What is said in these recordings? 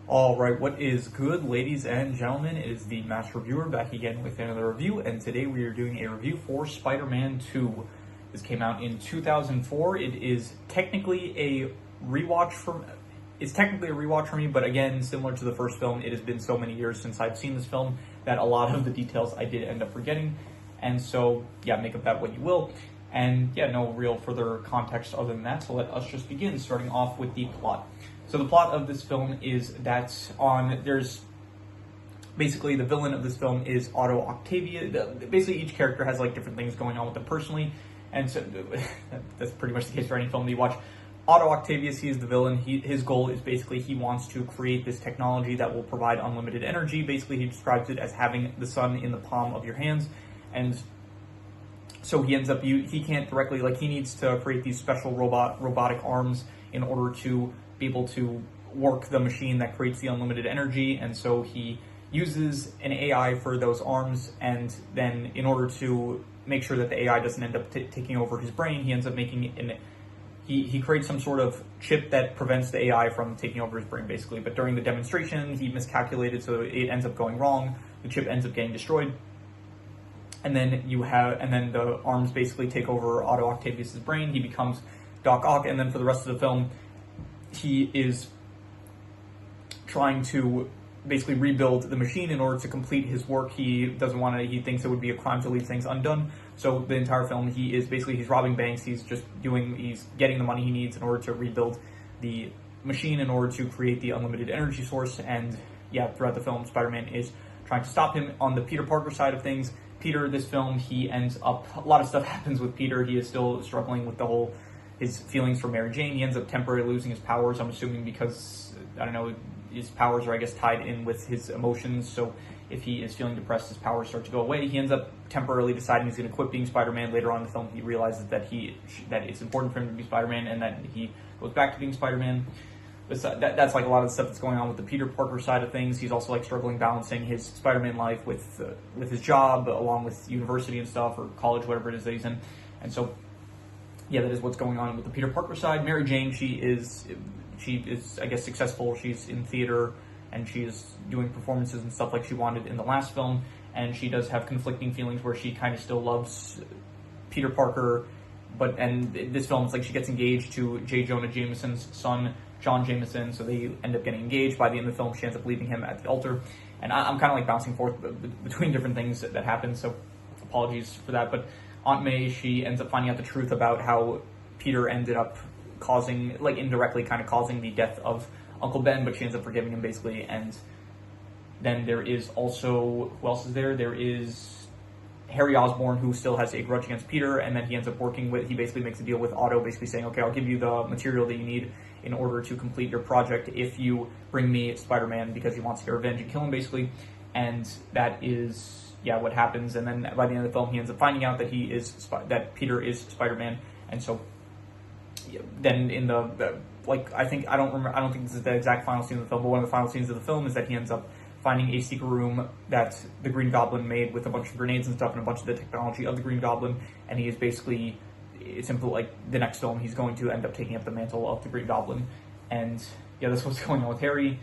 All right, what is good, ladies and gentlemen? It is the Master Reviewer back again with another review, and today we are doing a review for Spider-Man 2. This came out in 2004. It is technically a rewatch for me, but again, similar to the first film, it has been so many years since I've seen this film that a lot of the details I did end up forgetting, and so yeah, make of that what you will. And yeah, no real further context other than that, so let us just begin, starting off with the plot. So the plot of this film is that there's basically the villain of this film is Otto Octavia. Basically each character has like different things going on with them personally, and so that's pretty much the case for any film that you watch. Otto Octavius, he is the villain. His goal is basically he wants to create this technology that will provide unlimited energy. Basically he describes it as having the sun in the palm of your hands, and so he ends up, he can't directly, like he needs to create these special robotic arms in order to be able to work the machine that creates the unlimited energy, and so he uses an AI for those arms, and then in order to make sure that the AI doesn't end up taking over his brain, he ends up making he creates some sort of chip that prevents the AI from taking over his brain, basically. But during the demonstration, he miscalculated, so it ends up going wrong. The chip ends up getting destroyed. And then the arms basically take over Otto Octavius's brain. He becomes Doc Ock, and then for the rest of the film, he is trying to basically rebuild the machine in order to complete his work. He thinks it would be a crime to leave things undone. So the entire film, he's robbing banks. He's getting the money he needs in order to rebuild the machine in order to create the unlimited energy source. And yeah, throughout the film, Spider-Man is trying to stop him. On the Peter Parker side of things, Peter, this film, a lot of stuff happens with Peter. He is still struggling with his feelings for Mary Jane. He ends up temporarily losing his powers, I'm assuming because, I don't know, his powers are, I guess, tied in with his emotions. So if he is feeling depressed, his powers start to go away. He ends up temporarily deciding he's going to quit being Spider-Man. Later on in the film, he realizes that it's important for him to be Spider-Man, and that he goes back to being Spider-Man. But that's like a lot of the stuff that's going on with the Peter Parker side of things. He's also like struggling balancing his Spider-Man life with his job, along with university and stuff, or college, whatever it is that he's in. And so, yeah, that is what's going on with the Peter Parker side. Mary Jane, she is, I guess, successful. She's in theater, and she is doing performances and stuff like she wanted in the last film. And she does have conflicting feelings where she kind of still loves Peter Parker, and this film, it's like she gets engaged to J. Jonah Jameson's son, John Jameson, so they end up getting engaged. By the end of the film, she ends up leaving him at the altar. And I'm kind of like bouncing forth between different things that happen, so apologies for that. But Aunt May, she ends up finding out the truth about how Peter ended up indirectly kind of causing the death of Uncle Ben, but she ends up forgiving him, basically. And then there is also, who else is there? There is Harry Osborn, who still has a grudge against Peter, and then he ends up he basically makes a deal with Otto, basically saying, okay, I'll give you the material that you need in order to complete your project if you bring me Spider-Man, because he wants to get revenge and kill him, basically. And that is, yeah, what happens. And then by the end of the film, he ends up finding out that that Peter is Spider-Man. And so then in I don't think this is the exact final scene of the film, but one of the final scenes of the film is that he ends up finding a secret room that the Green Goblin made with a bunch of grenades and stuff, and a bunch of the technology of the Green Goblin. And he is basically, it's simple, like the next film, he's going to end up taking up the mantle of the Green Goblin. And yeah, that's what's going on with Harry.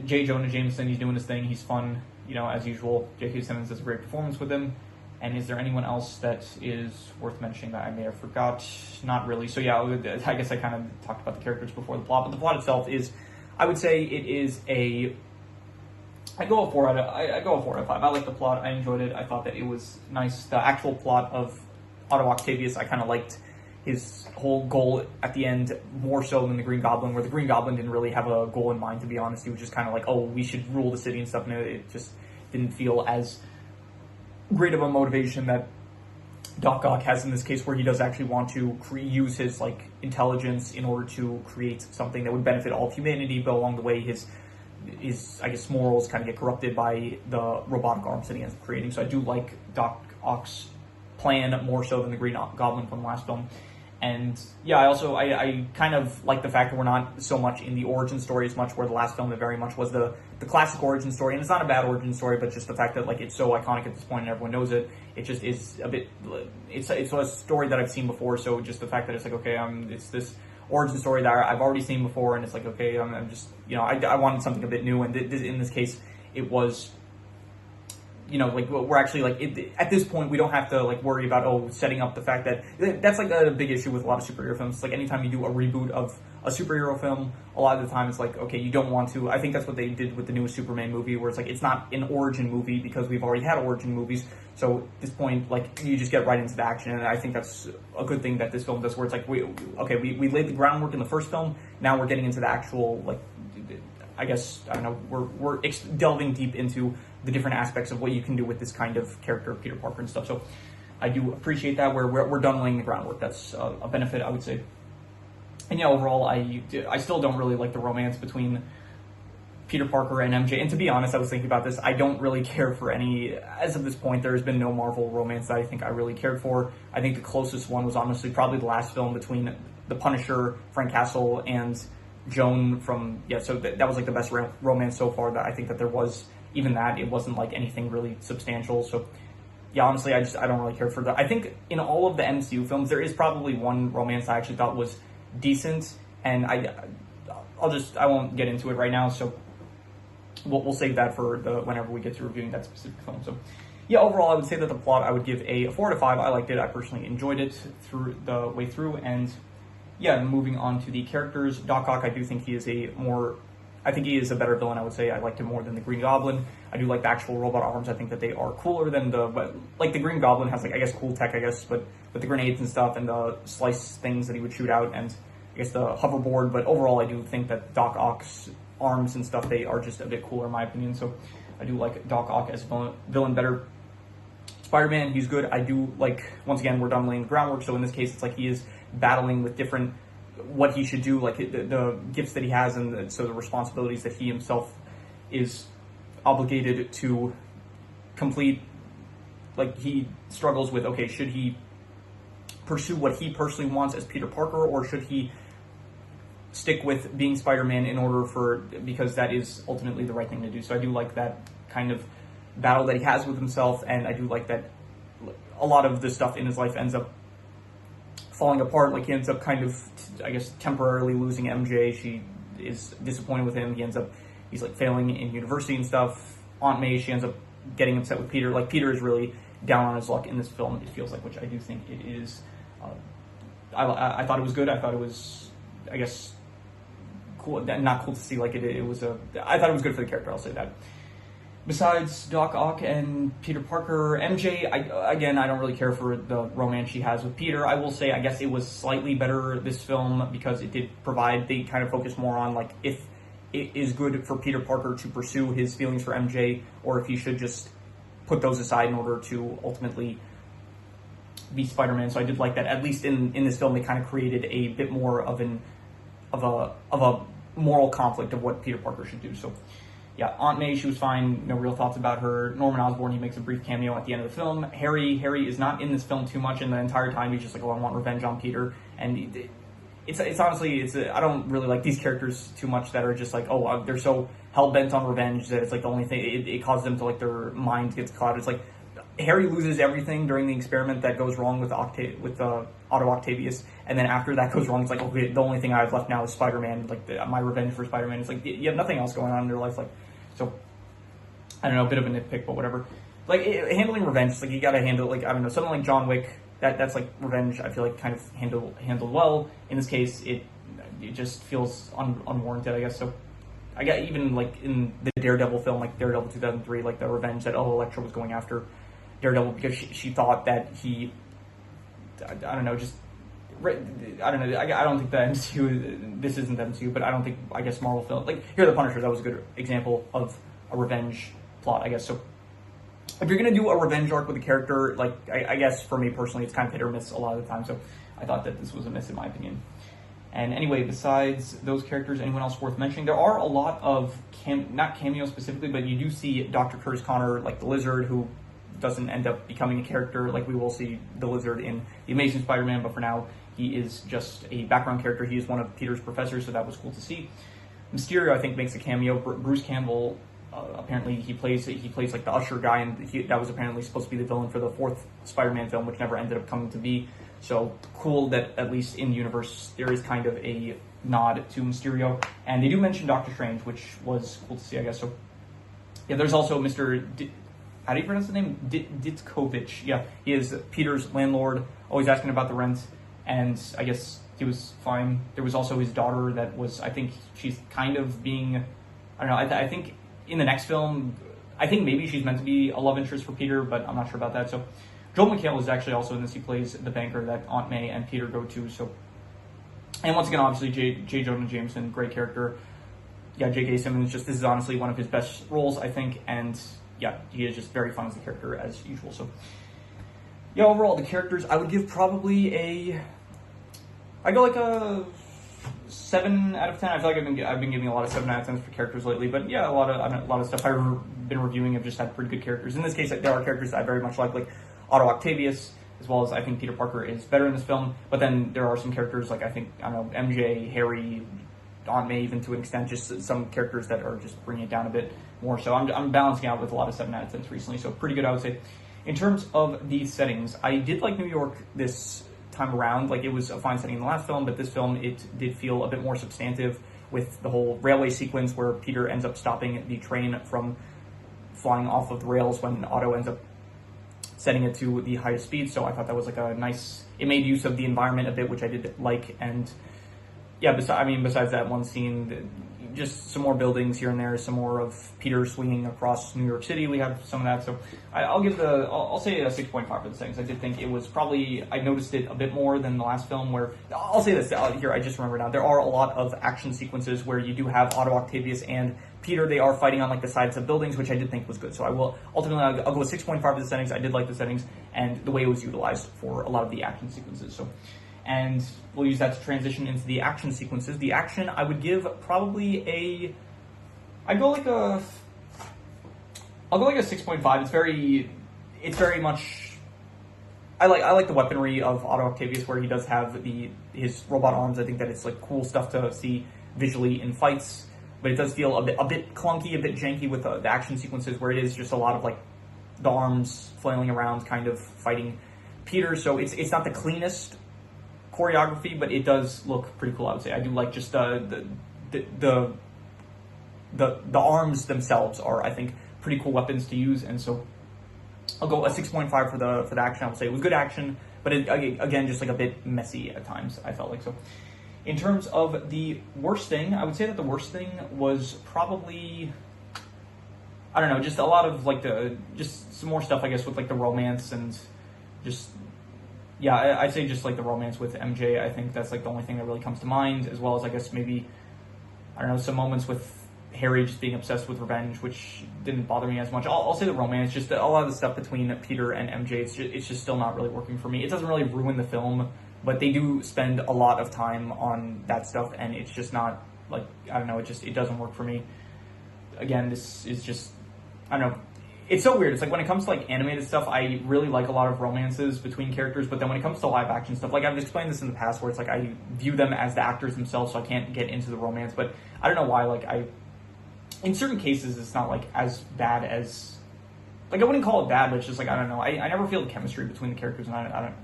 J. Jonah Jameson, he's doing his thing, he's fun, as usual. J.K. Simmons does a great performance with him. And is there anyone else that is worth mentioning that I may have forgot? Not really. So yeah, I guess I kind of talked about the characters before the plot, but the plot itself is, I would say it is I go a 4 out of 5. I like the plot. I enjoyed it. I thought that it was nice. The actual plot of Otto Octavius, I kind of liked his whole goal at the end more so than the Green Goblin, where the Green Goblin didn't really have a goal in mind, to be honest. He was just kind of like, oh, we should rule the city and stuff, and it just didn't feel as great of a motivation that Doc Ock has in this case, where he does actually want to use his intelligence in order to create something that would benefit all of humanity, but along the way his I guess morals kind of get corrupted by the robotic arms that he ends up creating. So I do like Doc Ock's plan more so than the Green Goblin from the last film. And yeah, I kind of like the fact that we're not so much in the origin story as much, where the last film, it very much was the classic origin story. And it's not a bad origin story, but just the fact that it's so iconic at this point and everyone knows it, it just is a bit, it's a story that I've seen before. So just the fact that it's okay, it's this origin story that I've already seen before, and it's like, okay, I'm just, I wanted something a bit new, and in this case, it was, like, we're actually, like, at this point, we don't have to, like, worry about, setting up the fact that, that's, like, a big issue with a lot of superhero films. It's like, anytime you do a reboot of a superhero film, a lot of the time it's like, okay, you don't want to. I think that's what they did with the newest Superman movie, where it's like, it's not an origin movie because we've already had origin movies. So at this point, like, you just get right into the action, and I think that's a good thing that this film does, where it's like, we laid the groundwork in the first film, now we're getting into the actual, like, I guess, I don't know, we're delving deep into the different aspects of what you can do with this kind of character, Peter Parker and stuff. So I do appreciate that, where we're done laying the groundwork. That's a benefit, I would say. And yeah, overall, I still don't really like the romance between Peter Parker and MJ. And to be honest, I was thinking about this, I don't really care for any, as of this point, there's been no Marvel romance that I think I really cared for. I think the closest one was honestly probably the last film between the Punisher, Frank Castle, and Joan from, so that was like the best romance so far that I think that there was. Even that, it wasn't like anything really substantial. So yeah, honestly, I don't really care for that. I think in all of the MCU films, there is probably one romance I actually thought was decent, and I won't get into it right now, so we'll save that for whenever we get to reviewing that specific film. So yeah, overall, I would say that the plot, I would give a 4 out of 5. I liked it. I personally enjoyed it through the way through. And yeah, moving on to the characters, Doc Ock, I do think he is I think he is a better villain. I would say I liked him more than the Green Goblin. I do like the actual robot arms. I think that they are cooler than the Green Goblin has, like, I guess, cool tech, I guess, but with the grenades and stuff and the slice things that he would shoot out, and I guess the hoverboard. But overall, I do think that Doc Ock's arms and stuff, they are just a bit cooler in my opinion. So I do like Doc Ock as villain better. Spider-Man, he's good. I do like, once again, we're done laying the groundwork. So in this case, it's like he is battling with different, what he should do, like the gifts that he has, and so the responsibilities that he himself is obligated to complete. Like, he struggles with, okay, should he pursue what he personally wants as Peter Parker, or should he stick with being Spider-Man because that is ultimately the right thing to do. So I do like that kind of battle that he has with himself, and I do like that a lot of the stuff in his life ends up falling apart. Like, he ends up kind of, I guess, temporarily losing MJ. She is disappointed with him. He's like failing in university and stuff. Aunt May, she ends up getting upset with Peter. Like, Peter is really down on his luck in this film, it feels like, which I do think it is. I thought it was good. I thought it was, I guess, cool. Not cool to see. Like, I thought it was good for the character. I'll say that. Besides Doc Ock and Peter Parker, MJ, I don't really care for the romance she has with Peter. I will say, I guess it was slightly better, this film, because they kind of focus more on, like, if it is good for Peter Parker to pursue his feelings for MJ, or if he should just put those aside in order to ultimately be Spider-Man. So I did like that. At least in this film, they kind of created a bit more of a moral conflict of what Peter Parker should do. So yeah, Aunt May, she was fine. No real thoughts about her. Norman Osborn, he makes a brief cameo at the end of the film. Harry is not in this film too much, and the entire time he's just like, I want revenge on Peter. And it's honestly, I don't really like these characters too much that are just like, they're so hell-bent on revenge that it's like the only thing, it causes them to, like, their mind gets clouded. It's like, Harry loses everything during the experiment that goes wrong with Otto Octavius, and then after that goes wrong, it's like, okay, the only thing I have left now is Spider-Man, like, my revenge for Spider-Man. It's like, you have nothing else going on in your life, like, so, I don't know, a bit of a nitpick, but whatever. Like, handling revenge, like, you gotta handle, like, I don't know, something like John Wick, that's like revenge, I feel like, kind of handled well. In this case, it just feels unwarranted, I guess. So I got, even like in the Daredevil film, like Daredevil 2003, like the revenge that Elektra was going after Daredevil because she thought that he, I don't know, just, I don't know, I don't think the MCU, this isn't the MCU, but I don't think, I guess, Marvel film, like, here, The Punisher, that was a good example of a revenge plot, I guess. So if you're going to do a revenge arc with a character, like, I guess for me personally, it's kind of hit or miss a lot of the time, so I thought that this was a miss in my opinion. And anyway, besides those characters, anyone else worth mentioning? There are a lot of, not cameos specifically, but you do see Dr. Curtis Connor, like the Lizard, who doesn't end up becoming a character. Like, we will see the Lizard in The Amazing Spider-Man, but for now, he is just a background character. He is one of Peter's professors, so that was cool to see. Mysterio, I think, makes a cameo. Bruce Campbell, apparently he plays like the usher guy, and that was apparently supposed to be the villain for the fourth Spider-Man film, which never ended up coming to be. So cool that at least in the universe there is kind of a nod to Mysterio, and they do mention Doctor Strange, which was cool to see, I guess. So yeah, there's also Mr. How do you pronounce the name? Ditkovich. Yeah, he is Peter's landlord, always asking about the rent, and I guess he was fine. There was also his daughter that was, I think she's kind of being, I don't know, I think in the next film, I think maybe she's meant to be a love interest for Peter, but I'm not sure about that. So Joel McHale is actually also in this. He plays the banker that Aunt May and Peter go to. So, and once again, obviously, J. Jonah Jameson, great character. Yeah, J.K. Simmons, just this is honestly one of his best roles, I think, and yeah, he is just very fun as a character as usual. So, yeah, overall, the characters, I would give probably I go like a 7 out of 10. I feel like I've been giving a lot of 7 out of 10s for characters lately, but yeah, a lot of stuff I've been reviewing have just had pretty good characters. In this case, there are characters I very much like Otto Octavius, as well as I think Peter Parker is better in this film. But then there are some characters like I don't know, MJ, Harry, Aunt May, even to an extent, just some characters that are just bringing it down a bit more. So I'm balancing out with a lot of 7 out of 10s recently, so pretty good, I would say. In terms of the settings, I did like New York this time around. Like, it was a fine setting in the last film, but this film, it did feel a bit more substantive with the whole railway sequence where Peter ends up stopping the train from flying off of the rails when Otto ends up setting it to the highest speed. So I thought that was like a nice, it made use of the environment a bit, which I did like. And yeah, besides that one scene, just some more buildings here and there, some more of Peter swinging across New York City. We have some of that. So I'll say a 6.5 for the settings. I did think it was probably, I noticed it a bit more than the last film where, I'll say this here, I just remember now, there are a lot of action sequences where you do have Otto Octavius and Peter, they are fighting on like the sides of buildings, which I did think was good. So I'll go with 6.5 for the settings. I did like the settings and the way it was utilized for a lot of the action sequences. So, and we'll use that to transition into the action sequences. The action, I would give probably I'll go like a 6.5. It's very much, I like the weaponry of Otto Octavius, where he does have his robot arms. I think that it's like cool stuff to see visually in fights, but it does feel a bit clunky, a bit janky with the action sequences, where it is just a lot of like the arms flailing around, kind of fighting Peter. So it's not the cleanest choreography, but it does look pretty cool, I would say. I do like just the arms themselves are, I think, pretty cool weapons to use, and so I'll go a 6.5 for the action. I would say it was good action, but again, just like a bit messy at times, I felt like. So in terms of the worst thing, I would say that the worst thing was probably, I don't know, just a lot of like just some more stuff, I guess, with like the romance and just, yeah, I'd say just like the romance with MJ. I think that's like the only thing that really comes to mind, as well as I guess maybe, I don't know, some moments with Harry just being obsessed with revenge, which didn't bother me as much. I'll say the romance, just a lot of the stuff between Peter and MJ, it's just still not really working for me. It doesn't really ruin the film, but they do spend a lot of time on that stuff, and it's just not, like, I don't know, it doesn't work for me. Again, this is just, I don't know, it's so weird. It's like when it comes to like animated stuff, I really like a lot of romances between characters, but then when it comes to live action stuff, like I've explained this in the past, where it's like I view them as the actors themselves, so I can't get into the romance, but I don't know why, like in certain cases, it's not like as bad as, like I wouldn't call it bad, but it's just like, I don't know, I never feel the chemistry between the characters, and I don't,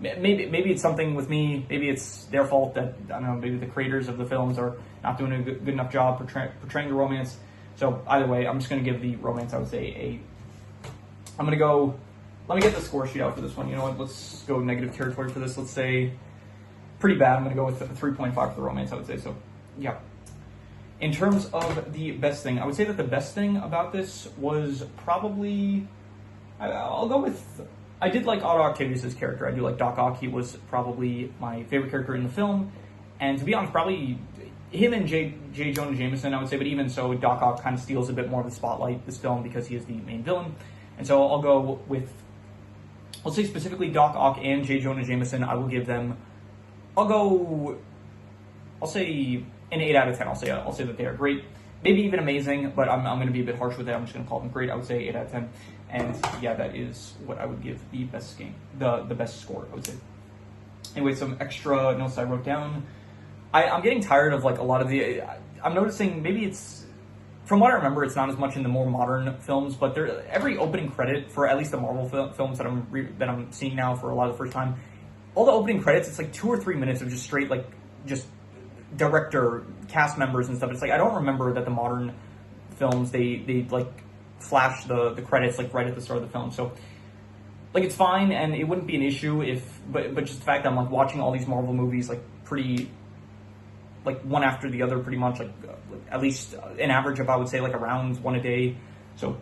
maybe it's something with me, maybe it's their fault that, I don't know, maybe the creators of the films are not doing a good enough job portraying the romance. So either way, I'm just going to give the romance, I would say, I'm going to go, let me get the score sheet out for this one. You know what, let's go negative territory for this. Let's say pretty bad. I'm going to go with a 3.5 for the romance, I would say. So, yeah. In terms of the best thing, I would say that the best thing about this was probably, I'll go with, I did like Otto Octavius' character. I do like Doc Ock. He was probably my favorite character in the film. And to be honest, probably him and J. Jonah Jameson, I would say, but even so, Doc Ock kind of steals a bit more of the spotlight this film because he is the main villain. And so I'll go with, I'll say specifically Doc Ock and J. Jonah Jameson. I will give them, I'll say an 8 out of 10. I'll say that they are great. Maybe even amazing, but I'm going to be a bit harsh with it. I'm just going to call them great. I would say 8 out of 10. And yeah, that is what I would give the best game, the best score, I would say. Anyway, some extra notes I wrote down. I'm getting tired of like a lot of I'm noticing maybe it's, from what I remember, it's not as much in the more modern films, but every opening credit for at least the Marvel films that I'm seeing now for a lot of the first time, all the opening credits, it's like 2 or 3 minutes of just straight, like, just director, cast members and stuff. It's like, I don't remember that the modern films, they like, flash the credits, like, right at the start of the film. So, like, it's fine, and it wouldn't be an issue if, but just the fact that I'm, like, watching all these Marvel movies, like, pretty, like, one after the other, pretty much, like at least an average of, I would say, like, around one a day. So,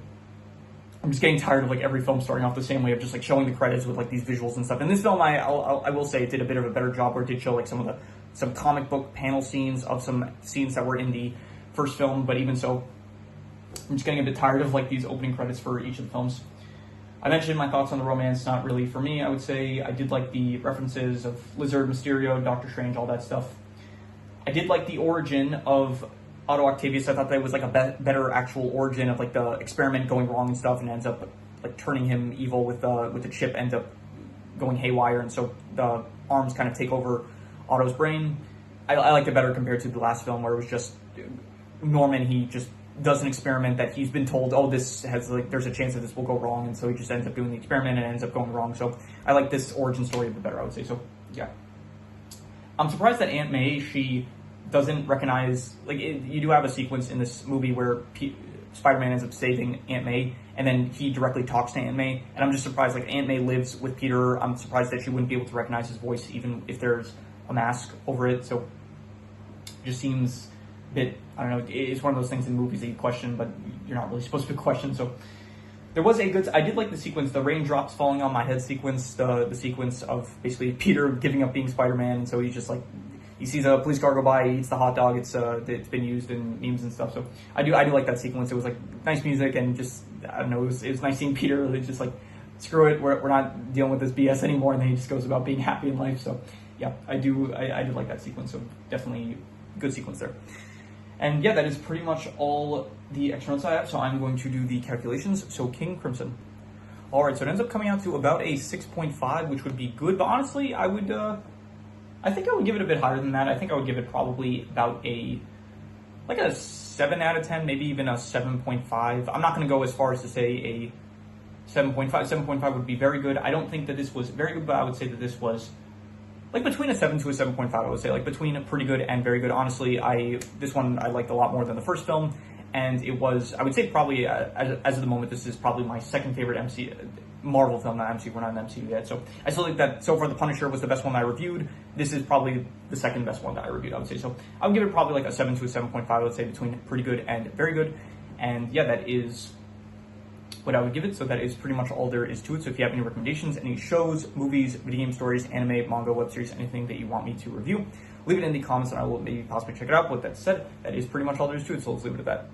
I'm just getting tired of, like, every film starting off the same way of just, like, showing the credits with, like, these visuals and stuff. And this film, I will say, it did a bit of a better job, where it did show, like, some comic book panel scenes of some scenes that were in the first film, but even so, I'm just getting a bit tired of, like, these opening credits for each of the films. I mentioned my thoughts on the romance, not really for me. I would say I did like the references of Lizard, Mysterio, Doctor Strange, all that stuff. I did like the origin of Otto Octavius. I thought that was like a better actual origin of like the experiment going wrong and stuff, and ends up like turning him evil with the chip ends up going haywire, and so the arms kind of take over Otto's brain. I liked it better compared to the last film, where it was just Norman. He just does an experiment that he's been told, oh, this has, like, there's a chance that this will go wrong, and so he just ends up doing the experiment and ends up going wrong. So I like this origin story a bit better, I would say. So yeah, I'm surprised that Aunt May, she doesn't recognize, like, you do have a sequence in this movie where Spider-Man ends up saving Aunt May, and then he directly talks to Aunt May, and I'm just surprised, like, Aunt May lives with Peter. I'm surprised that she wouldn't be able to recognize his voice even if there's a mask over it. So it just seems bit, I don't know, it's one of those things in movies that you question, but you're not really supposed to question. So there was a good, I did like the sequence, the raindrops falling on my head sequence, the sequence of basically Peter giving up being Spider-Man, and so he's just like, he sees a police car go by, he eats the hot dog, it's been used in memes and stuff. So I do like that sequence. It was like nice music, and just, I don't know, it was nice seeing Peter. It's just like, screw it, we're not dealing with this BS anymore, and then he just goes about being happy in life. So yeah, I do like that sequence. So definitely good sequence there. And yeah, that is pretty much all the extra notes I have, so I'm going to do the calculations. So King Crimson. Alright, so it ends up coming out to about a 6.5, which would be good, but honestly, I think I would give it a bit higher than that. I think I would give it probably about a 7 out of 10, maybe even a 7.5. I'm not going to go as far as to say a 7.5. 7.5 would be very good. I don't think that this was very good, but I would say that this was like between a 7 to a 7.5, I would say, like between a pretty good and very good. Honestly, this one I liked a lot more than the first film, and it was, I would say, probably as of the moment, this is probably my second favorite Marvel film, not MCU. We're not in MCU yet, so I still think that so far The Punisher was the best one that I reviewed. This is probably the second best one that I reviewed, I would say. So I would give it probably like a 7 to a 7.5. I would say between pretty good and very good, and yeah, that is what I would give it. So that is pretty much all there is to it. So if you have any recommendations, any shows, movies, video game stories, anime, manga, web series, anything that you want me to review, leave it in the comments and I will maybe possibly check it out. With that said, that is pretty much all there is to it. So let's leave it at that.